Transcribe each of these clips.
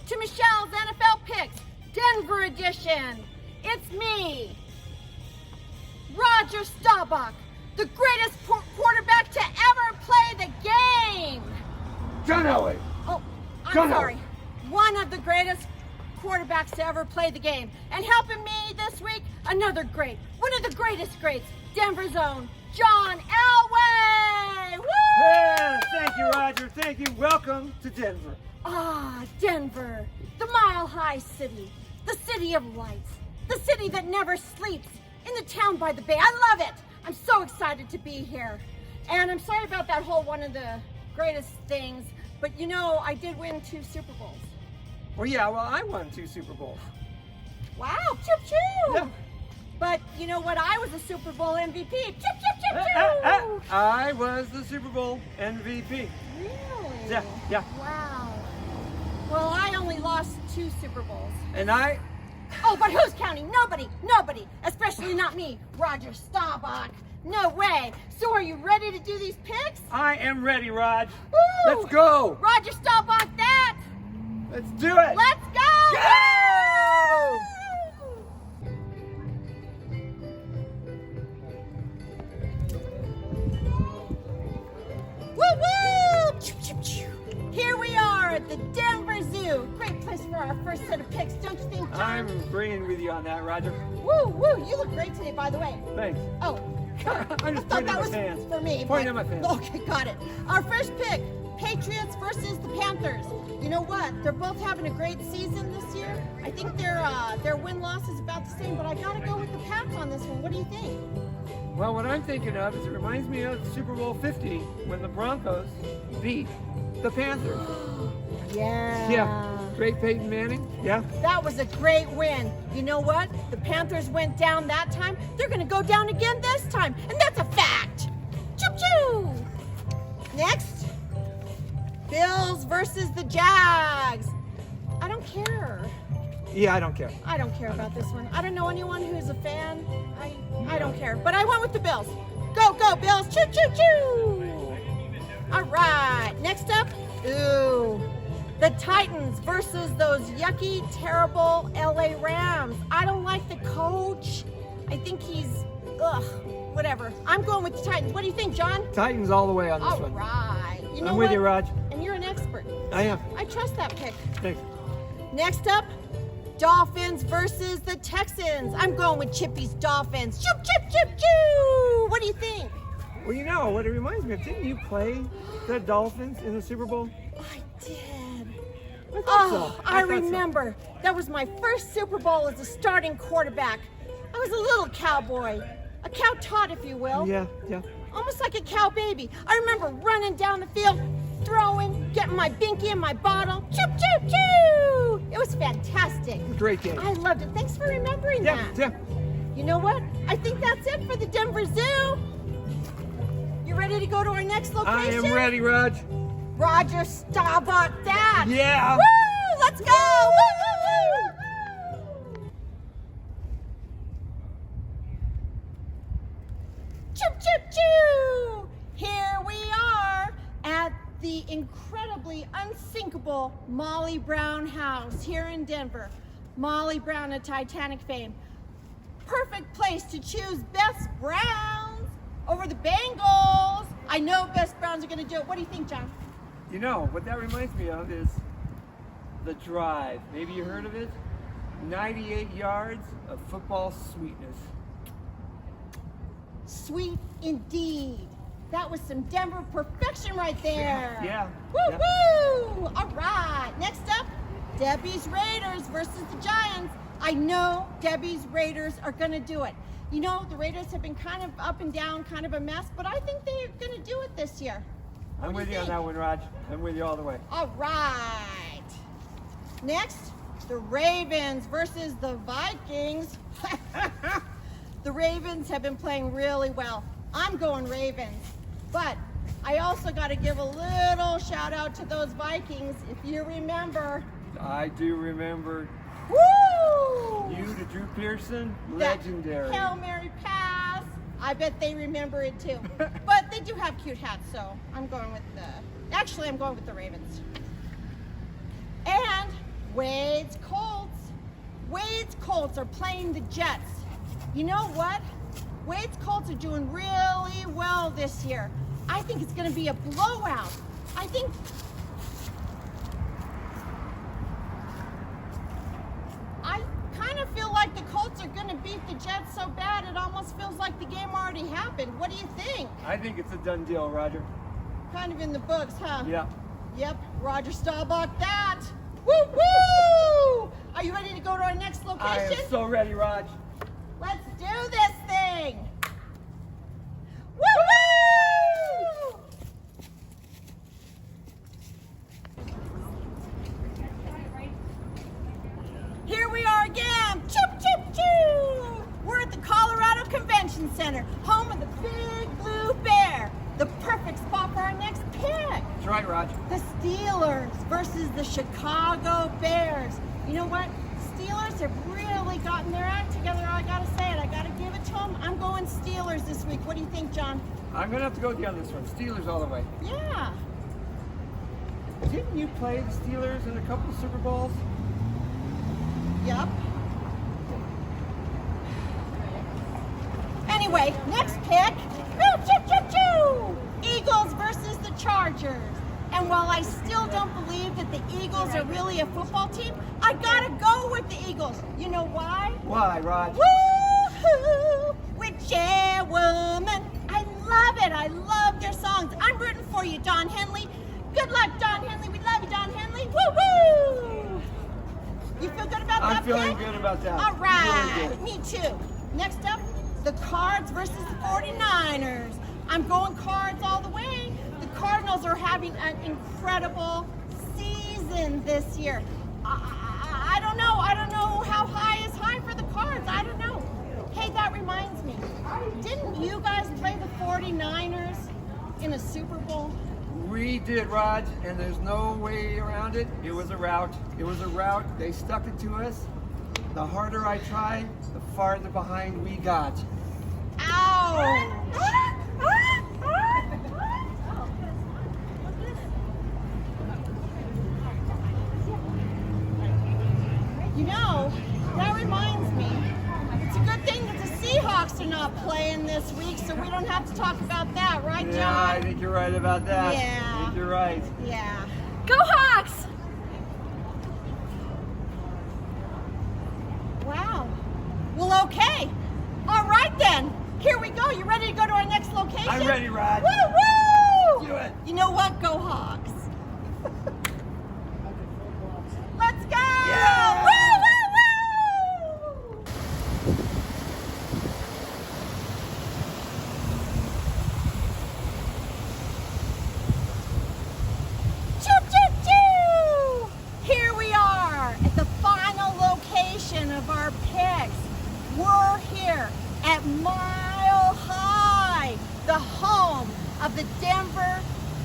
to Michelle's NFL Picks, Denver edition. It's me, Roger Staubach, the greatest quarterback to ever play the game. John Elway. Oh, I'm John sorry. Elway. One of the greatest quarterbacks to ever play the game. And helping me this week, another great, one of the greatest greats, Denver's own, John Elway. Woo! Yeah, thank you, Roger. Thank you. Welcome to Denver. Ah, Denver, the mile-high city, the city of lights, the city that never sleeps, in the town by the bay. I love it. I'm so excited to be here. And I'm sorry about that whole one of the greatest things, but you know, I did win 2 Super Bowls. Well, yeah, I won 2 Super Bowls. Wow, choo choo! Yeah. But you know what? I was a Super Bowl MVP. Choo choo choo choo! I was the Super Bowl MVP. Really? Yeah. Wow. Well, I only lost 2 Super Bowls. And I... Oh, but who's counting? Nobody, especially not me, Roger Staubach. No way. So are you ready to do these picks? I am ready, Rod. Woo! Let's go. Roger Staubach that. Let's do it. Let's go. Go! Woo woo! Choo, choo, choo. Here we are at the Denver Zoo. Great place for our first set of picks, don't you think, John? I'm agreeing with you on that, Roger. Woo woo! You look great today, by the way. Thanks. Oh, I'm just I thought pointing that at was my fans. for me. Pointing but- at my fans. Okay, got it. Our first pick, Patriots versus the Panthers. You know what? They're both having a great season this year. I think their win-loss is about the same, but I gotta go with the Pats on this one. What do you think? Well, what I'm thinking of is it reminds me of Super Bowl 50 when the Broncos beat the Panthers. Yeah. Yeah. Great Peyton Manning. Yeah. That was a great win. You know what? The Panthers went down that time. They're going to go down again this time. And that's a fact. Choo choo. Next, Bills versus the Jags. I don't care. Yeah, I don't care. I don't care about this one. I don't know anyone who's a fan. I don't care. But I went with the Bills. Go, go, Bills. Choo choo choo. All right. Next up, the Titans versus those yucky, terrible LA Rams. I don't like the coach. I think he's, whatever. I'm going with the Titans. What do you think, John? Titans all the way on this All one. right. You know I'm with what? you, Raj. And you're an expert. I am. I trust that pick. Thanks. Next up, Dolphins versus the Texans. I'm going with Chippy's Dolphins. Chip, chip, chip, choo. What do you think? Well, you know what it reminds me of? Didn't you play the Dolphins in the Super Bowl? I did. I thought Oh, so. I thought so. remember. That was my first Super Bowl as a starting quarterback. I was a little cowboy, a cow tot, if you will. Yeah. Almost like a cow baby. I remember running down the field, throwing, getting my binky in my bottle. Choo, choo, choo! It was fantastic. Great game. I loved it. Thanks for remembering that. Yeah. You know what? I think that's it for the Denver Zoo. You ready to go to our next location? I am ready, Raj. Roger Staubach that. Yeah. Woo! Let's go! Woo, woo, woo! Choo, choo, choo! Here we are at the incredibly unsinkable Molly Brown house here in Denver. Molly Brown of Titanic fame. Perfect place to choose best Browns over the Bengals. I know best Browns are going to do it. What do you think, John? You know, what that reminds me of is The Drive. Maybe you heard of it? 98 yards of football sweetness. Sweet indeed. That was some Denver perfection right there. Yeah. Woo Yeah. woo! All right. Next up, Debbie's Raiders versus the Giants. I know Debbie's Raiders are going to do it. You know, the Raiders have been kind of up and down, kind of a mess, but I think they're going to do it this year. I'm What with do you on think? that one, Raj. I'm with you all the way. All right. Next, the Ravens versus the Vikings. The Ravens have been playing really well. I'm going Ravens. But I also got to give a little shout out to those Vikings. If you remember, I do remember woo! you to Drew Pearson, That legendary. Hail Mary pass. I bet they remember it too. But they do have cute hats, so I'm going with I'm going with the Ravens. And Wade's Colts. Wade's Colts are playing the Jets. You know what? Wade's Colts are doing really well this year. I think it's going to be a blowout. I kind of feel like the Colts are going to beat the Jets so bad it almost feels like the game already happened. What do you think? I think it's a done deal, Roger. Kind of in the books, huh? Yeah. Yep, Roger Staubach that. Woo woo! Are you ready to go to our next location? I am so ready, Raj. Let's do this thing! Woo woo! Here we are again! Choo choo choo! We're at the Colorado Convention Center, home of the Big Blue Bear. The perfect spot for our next pick. That's right, Raj. The Steelers versus the Chicago Bears. You know what? Steelers have really gotten their act together. I gotta say it. I gotta give it to them. I'm going Steelers this week. What do you think, John? I'm gonna have to go with you on this one. Steelers all the way. Yeah. Didn't you play the Steelers in a couple of Super Bowls? Yep. Anyway, next pick. Woo, choo, choo, choo! Eagles versus the Chargers. And while I still don't believe that the Eagles are really a football team, I gotta go with the Eagles. You know why? Why, Raj? Woo-hoo! With Chairwoman. I love it. I love their songs. I'm rooting for you, Don Henley. Good luck, Don Henley. We love you, Don Henley. Woo-woo! You feel good about that I'm feeling pick? good about that. All right. Feeling good. Me too. Next up, the Cards versus the 49ers. I'm going Cards all the way. The Cardinals are having an incredible season this year. I don't know. I don't know how high is high for the Cards. I don't know. Hey, that reminds me. Didn't you guys play the 49ers in a Super Bowl? We did, Raj, and there's no way around it. It was a rout. It was a rout. They stuck it to us. The harder I tried, the farther behind we got. Ow! You know, that reminds me. It's a good thing that the Seahawks are not playing this week, so we don't have to talk about that, right, John? Yeah, I think you're right about that. Yeah. I think you're right. Yeah. Go Hawks! Wow. Well, okay. All right then. Here we go. You ready to go to our next location? I'm ready, Raj. Woo woo! Do it. You know what? Go Hawks. Let's go! Yeah! Woo woo woo! Choo choo choo! Here we are at the final location of our picks. We're here at Mile High, the home of the Denver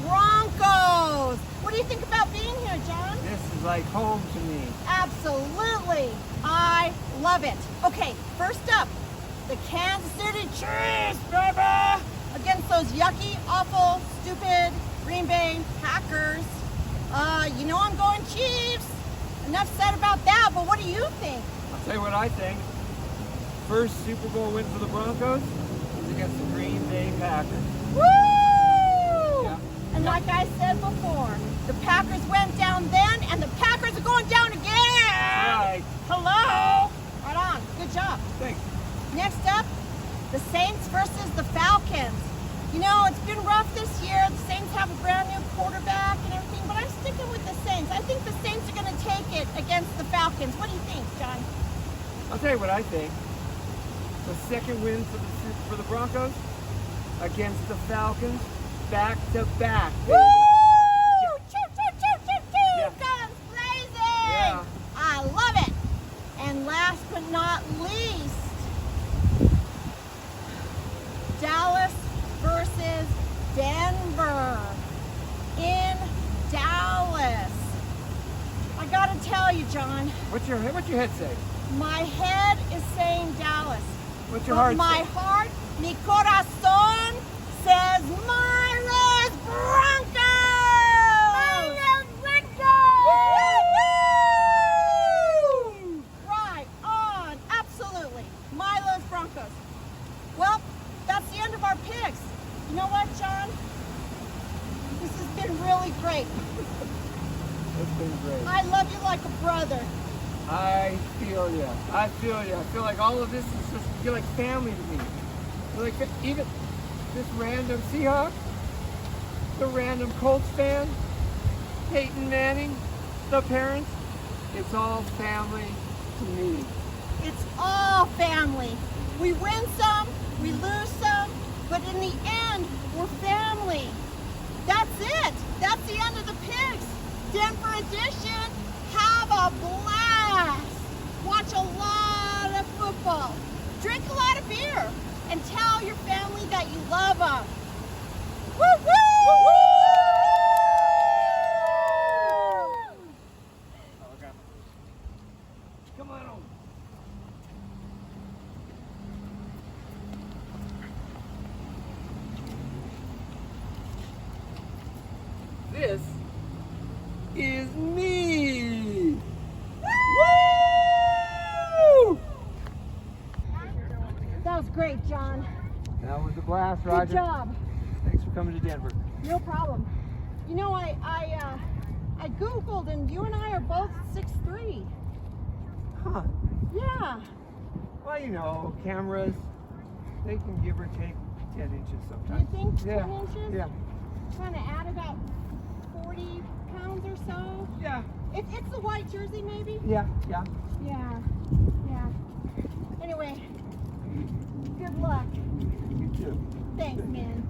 Broncos. What do you think about being here, John? This is like home to me. Absolutely. I love it. Okay, first up, the Kansas City Chiefs, baby, against those yucky, awful, stupid Green Bay Packers. You know I'm going Chiefs. Enough said about that, but what do you think? I'll tell you what I think. First Super Bowl win for the Broncos is against the Green Bay Packers. Woo! Yeah. And like I said before, the Packers went down then, and the Packers are going down again. Right. Hello. Right on. Good job. Thanks. Next up, the Saints versus the Falcons. You know, it's been rough this year. The Saints have a brand new quarterback and everything, but I'm sticking with the Saints. I think the Saints are going to take it against the Falcons. What do you think, John? I'll tell you what I think. The second win for the Broncos against the Falcons, back to back. Woo! Choo, choo, choo, choo, choo! Yeah. Guns blazing! Yeah. I love it. And last but not least, Dallas versus Denver in Dallas. I gotta tell you, John, What's your head say? my head is saying Dallas. What's your But heart my say? heart, mi corazón, says Myra's Broncos! Myra's Broncos! Woo, woo, woo! brother. I feel you. I feel you. I feel like all of this is just feel like family to me. Feel like even this random Seahawk, the random Colts fan, Peyton Manning, the parents, it's all family to me. It's all family. We win some, we lose some, but in the end, we're family. That's it. That's the end of the Pigs. Denver edition. Have a blast. Watch a lot of football. Drink a lot of beer. And tell your family that you love them. Woo woo! Come on over. This is me. Woo! That was great, John. That was a blast, Roger. Good job. Thanks for coming to Denver. No problem. You know, I Googled and you and I are both 6'3". Huh. Yeah. Well, you know, cameras, they can give or take 10 inches sometimes. You think 10 Yeah. inches? Yeah. Kind of add about 40 pounds or so. Yeah. It's the white jersey, maybe? Yeah. Yeah. Yeah. Yeah. Anyway, good luck. You too. Thanks, man.